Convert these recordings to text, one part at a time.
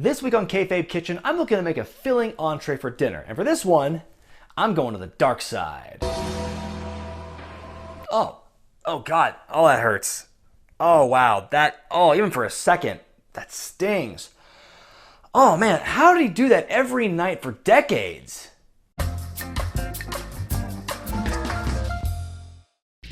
This week on Kayfabe Kitchen, I'm looking to make a filling entree for dinner. And for this one, I'm going to the dark side. Oh God, oh that hurts. Oh wow, even for a second, that stings. Oh man, how did he do that every night for decades?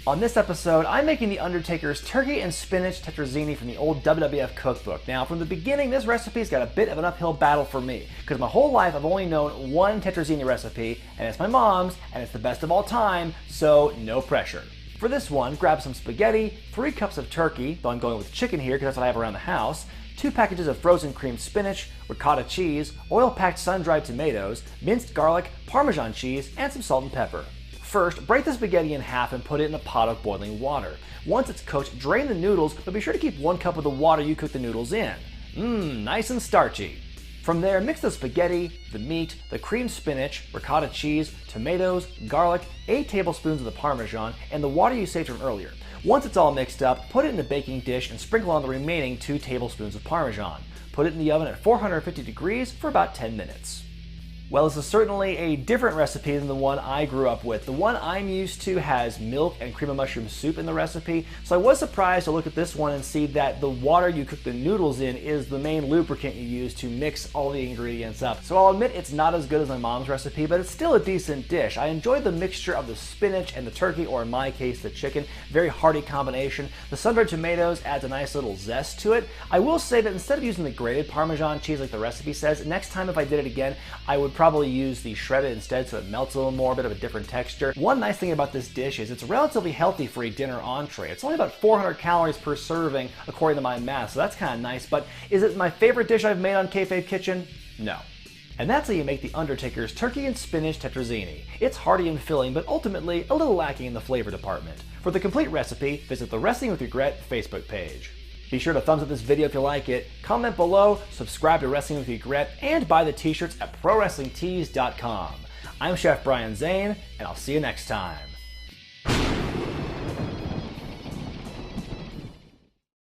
On this episode, I'm making the Undertaker's turkey and spinach tetrazzini from the old WWF cookbook. Now, from the beginning, this recipe's got a bit of an uphill battle for me, because my whole life I've only known one tetrazzini recipe, and it's my mom's, and it's the best of all time, so no pressure. For this one, grab some spaghetti, 3 cups of turkey, though I'm going with chicken here because that's what I have around the house, 2 packages of frozen creamed spinach, ricotta cheese, oil-packed sun-dried tomatoes, minced garlic, Parmesan cheese, and some salt and pepper. First, break the spaghetti in half and put it in a pot of boiling water. Once it's cooked, drain the noodles, but be sure to keep 1 cup of the water you cook the noodles in. Nice and starchy. From there, mix the spaghetti, the meat, the creamed spinach, ricotta cheese, tomatoes, garlic, 8 tablespoons of the Parmesan, and the water you saved from earlier. Once it's all mixed up, put it in a baking dish and sprinkle on the remaining 2 tablespoons of Parmesan. Put it in the oven at 450 degrees for about 10 minutes. Well, this is certainly a different recipe than the one I grew up with. The one I'm used to has milk and cream of mushroom soup in the recipe, so I was surprised to look at this one and see that the water you cook the noodles in is the main lubricant you use to mix all the ingredients up. So I'll admit it's not as good as my mom's recipe, but it's still a decent dish. I enjoyed the mixture of the spinach and the turkey, or in my case, the chicken. Very hearty combination. The sun-dried tomatoes adds a nice little zest to it. I will say that instead of using the grated Parmesan cheese like the recipe says, next time if I did it again, I would probably use the shredded instead so it melts a little more, a bit of a different texture. One nice thing about this dish is it's relatively healthy for a dinner entree. It's only about 400 calories per serving according to my math, so that's kind of nice, but is it my favorite dish I've made on Kayfabe Kitchen? No. And that's how you make the Undertaker's turkey and spinach tetrazzini. It's hearty and filling, but ultimately a little lacking in the flavor department. For the complete recipe, visit the Wrestling with Regret Facebook page. Be sure to thumbs up this video if you like it, comment below, subscribe to Wrestling with Regret, and buy the t-shirts at ProWrestlingTees.com. I'm Chef Brian Zane, and I'll see you next time.